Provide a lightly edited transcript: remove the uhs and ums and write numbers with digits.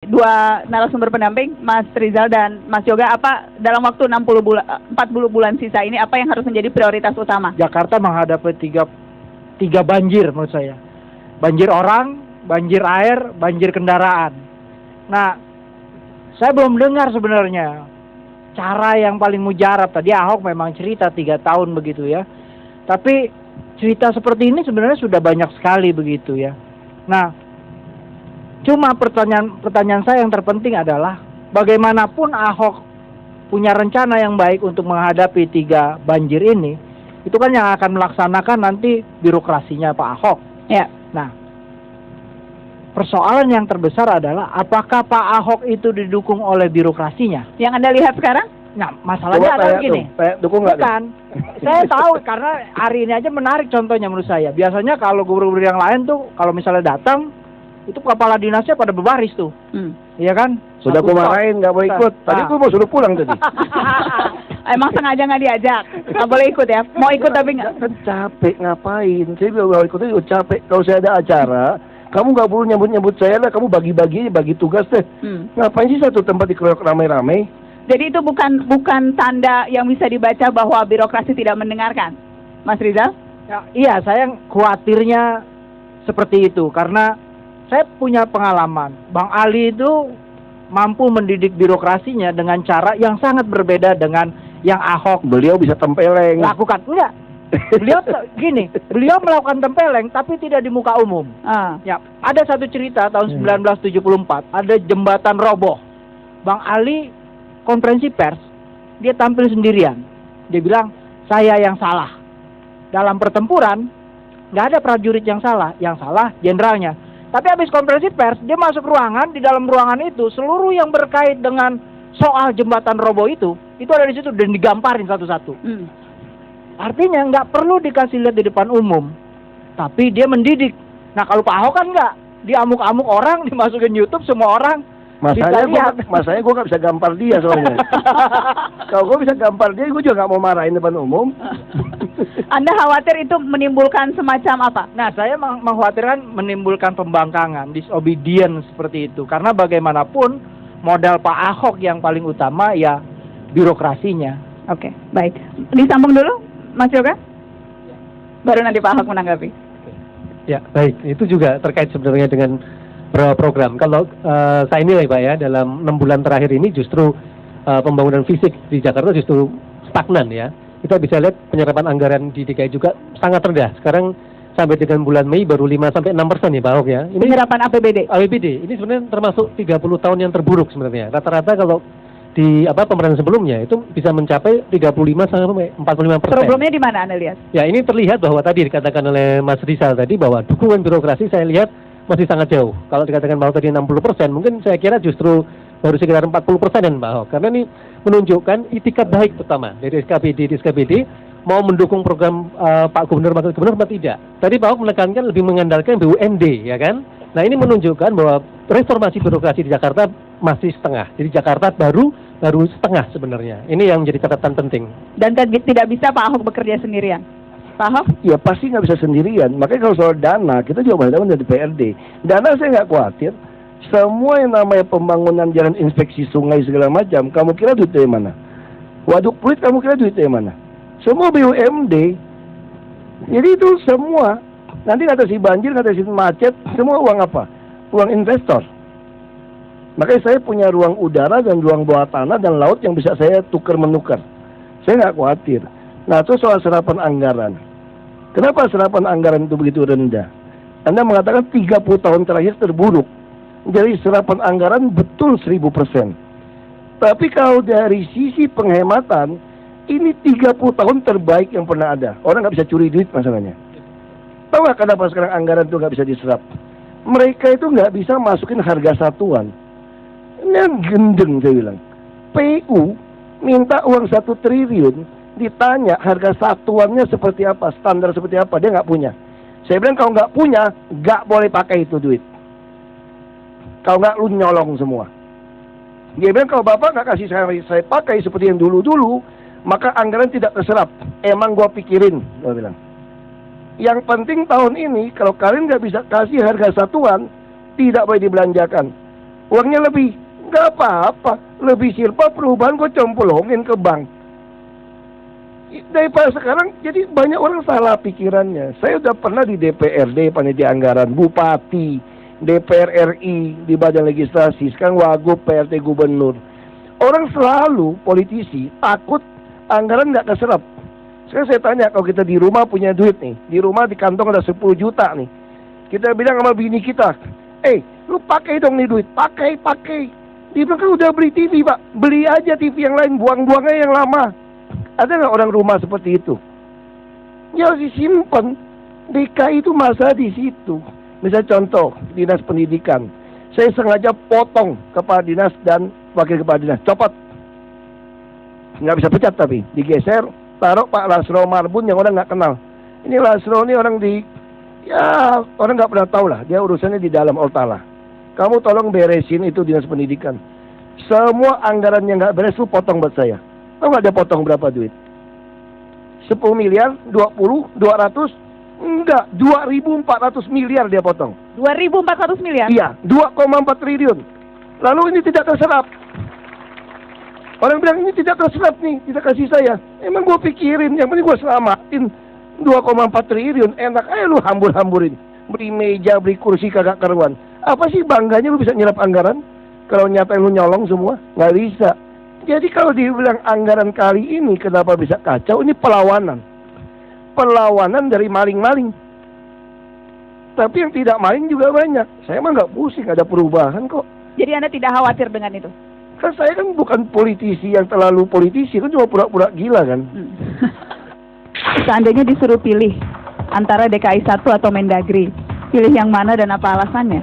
dua narasumber pendamping, Mas Rizal dan Mas Yoga, apa dalam waktu 40 bulan sisa ini apa yang harus menjadi prioritas utama? Jakarta menghadapi tiga banjir menurut saya. Banjir orang, banjir air, banjir kendaraan. Nah, saya belum dengar sebenarnya cara yang paling mujarab. Tadi Ahok memang cerita 3 tahun begitu ya. Tapi cerita seperti ini sebenarnya sudah banyak sekali begitu ya. Nah, cuma pertanyaan saya yang terpenting adalah bagaimanapun Ahok punya rencana yang baik untuk menghadapi 3 banjir ini, itu kan yang akan melaksanakan nanti birokrasinya Pak Ahok. Ya. Nah, persoalan yang terbesar adalah apakah Pak Ahok itu didukung oleh birokrasinya? Yang Anda lihat sekarang? Nah, masalahnya adalah gini. Dukung nggak? Bukan. Saya tahu karena hari ini aja menarik contohnya menurut saya. Biasanya kalau gubernur yang lain tuh kalau misalnya datang itu kepala dinasnya pada berbaris tuh. Iya kan? Sudah aku marahin nggak boleh ikut. Tadi aku mau suruh pulang tadi. Emang sengaja nggak diajak? Nggak boleh ikut ya? Mau ikut tapi nggak? Kan capek ngapain? Saya bilang mau ikut itu capek. Kalau saya ada acara, kamu nggak perlu nyebut saya lah. Kamu bagi tugas deh. Ngapain sih satu tempat dikeroyok ramai-ramai? Jadi itu bukan tanda yang bisa dibaca bahwa birokrasi tidak mendengarkan, Mas Rizal? Ya, iya, saya khawatirnya seperti itu karena saya punya pengalaman. Bang Ali itu mampu mendidik birokrasinya dengan cara yang sangat berbeda dengan yang Ahok. Beliau bisa tempeleng. Lakukan enggak? Beliau melakukan tempeleng tapi tidak di muka umum. Ya, ada satu cerita tahun 1974, ada jembatan roboh. Bang Ali konferensi pers, dia tampil sendirian. Dia bilang, saya yang salah. Dalam pertempuran, nggak ada prajurit yang salah jenderalnya. Tapi habis konferensi pers, dia masuk ruangan, di dalam ruangan itu, seluruh yang berkait dengan soal jembatan roboh itu ada di situ, dan digamparin satu-satu. Artinya, nggak perlu dikasih lihat di depan umum, tapi dia mendidik. Nah, kalau Pak Ahok kan nggak, dia amuk-amuk orang, dimasukin YouTube, semua orang, Masanya gue gak bisa gampar dia soalnya. Kalau gue bisa gampar dia, gue juga gak mau marahin depan umum. Anda khawatir itu menimbulkan semacam apa? Nah, saya mengkhawatirkan menimbulkan pembangkangan, disobedience seperti itu. Karena bagaimanapun modal Pak Ahok yang paling utama ya birokrasinya. Oke, baik. Disambung dulu, Mas Yoga. Baru nanti Pak Ahok menanggapi. Ya, baik. Itu juga terkait sebenarnya dengan program. Kalau saya nilai Pak ya, dalam 6 bulan terakhir ini justru pembangunan fisik di Jakarta justru stagnan ya. Kita bisa lihat penyerapan anggaran di DKI juga sangat rendah. Sekarang sampai dengan bulan Mei baru 5-6% ya Pak Ahok ya. Ini penyerapan APBD. Ini sebenarnya termasuk 30 tahun yang terburuk sebenarnya. Rata-rata kalau di pemerintahan sebelumnya itu bisa mencapai 35-45%. Problemnya di mana Anda lihat? Ya, ini terlihat bahwa tadi dikatakan oleh Mas Rizal tadi bahwa dukungan birokrasi saya lihat masih sangat jauh. Kalau dikatakan bahwa tadi 60%, mungkin saya kira justru baru sekitar 40%-an Pak Ahok. Karena ini menunjukkan itikat baik pertama dari SKPD mau mendukung program Pak Gubernur, Wakil Gubernur atau tidak. Tadi Pak Ahok menekankan lebih mengandalkan BUMD, ya kan? Nah, ini menunjukkan bahwa reformasi birokrasi di Jakarta masih setengah. Jadi Jakarta baru setengah sebenarnya. Ini yang menjadi catatan penting. Dan tidak bisa Pak Ahok bekerja sendirian. Pak Ahok? Ya pasti nggak bisa sendirian. Makanya kalau soal dana, kita juga banyak dari PRD. Dana saya nggak khawatir. Semua yang namanya pembangunan jalan, inspeksi sungai segala macam, kamu kira duit dari mana? Waduk Pluit kamu kira duit dari mana? Semua BUMD. Jadi itu semua. Nanti ngatasi banjir, ngatasi macet, semua uang apa? Uang investor. Makanya saya punya ruang udara dan ruang bawah tanah dan laut yang bisa saya tukar-menukar. Saya nggak khawatir. Nah, itu soal serapan anggaran. Kenapa serapan anggaran itu begitu rendah? Anda mengatakan 30 tahun terakhir terburuk. Jadi serapan anggaran betul 1000%. Tapi kalau dari sisi penghematan, ini 30 tahun terbaik yang pernah ada. Orang nggak bisa curi duit masalahnya. Tahu nggak kenapa sekarang anggaran itu nggak bisa diserap? Mereka itu nggak bisa masukin harga satuan. Ini yang gendeng saya bilang. PU minta uang 1 triliun, ditanya harga satuannya seperti apa, standar seperti apa, dia nggak punya. Saya bilang kalau nggak punya, nggak boleh pakai itu duit. Kalau nggak lu nyolong semua. Dia bilang kalau bapak nggak kasih saya pakai seperti yang dulu-dulu, maka anggaran tidak terserap. Emang gua pikirin, gua bilang. Yang penting tahun ini kalau kalian nggak bisa kasih harga satuan, tidak boleh dibelanjakan. uangnya lebih. Nggak apa-apa, lebih silpa perubahan kok cemplungin ke bank. Daripada sekarang, jadi banyak orang salah pikirannya. Saya udah pernah di DPRD, panitia anggaran, bupati, DPR RI, di badan legislasi, sekarang wagub, PRT gubernur. Orang selalu, politisi, takut anggaran nggak keserap. Sekarang saya tanya, kalau kita di rumah punya duit nih, di rumah di kantong ada 10 juta nih, kita bilang sama bini kita, lu pakai dong nih duit, pakai. Dia bilang, kan udah beli TV pak, beli aja TV yang lain, buang-buang aja yang lama. Ada nggak orang rumah seperti itu? Ya disimpan. DKI itu masalah di situ. Misalnya contoh, dinas pendidikan, saya sengaja potong kepala dinas dan wakil kepala dinas, copot. Nggak bisa pecat tapi, digeser, taruh Pak Lasro Marbun yang orang nggak kenal. Ini Lasro ini orang orang nggak pernah tahu lah, dia urusannya di dalam Oltala. Kamu tolong beresin itu dinas pendidikan. Semua anggaran yang nggak beres, lu potong buat saya. Tahu nggak dia potong berapa duit? 10 miliar, 20, 200, enggak, 2.400 miliar dia potong. 2.400 miliar? Iya, 2,4 triliun. Lalu ini tidak terserap. Orang bilang ini tidak terserap nih, tidak kasih saya. Emang gue pikirin, yang penting gue selamatin 2,4 triliun. Enak aja lu hambur-hamburin. Beli meja, beli kursi kagak karuan. Apa sih bangganya lu bisa nyerap anggaran? Kalau nyata lu nyolong semua, nggak bisa. Jadi kalau dibilang anggaran kali ini kenapa bisa kacau, ini perlawanan. Perlawanan dari maling-maling. Tapi yang tidak maling juga banyak. Saya mah nggak pusing, ada perubahan kok. Jadi Anda tidak khawatir dengan itu? Kan saya kan bukan politisi yang terlalu politisi, kan cuma pura-pura gila kan. Seandainya disuruh pilih antara DKI 1 atau Mendagri, pilih yang mana dan apa alasannya?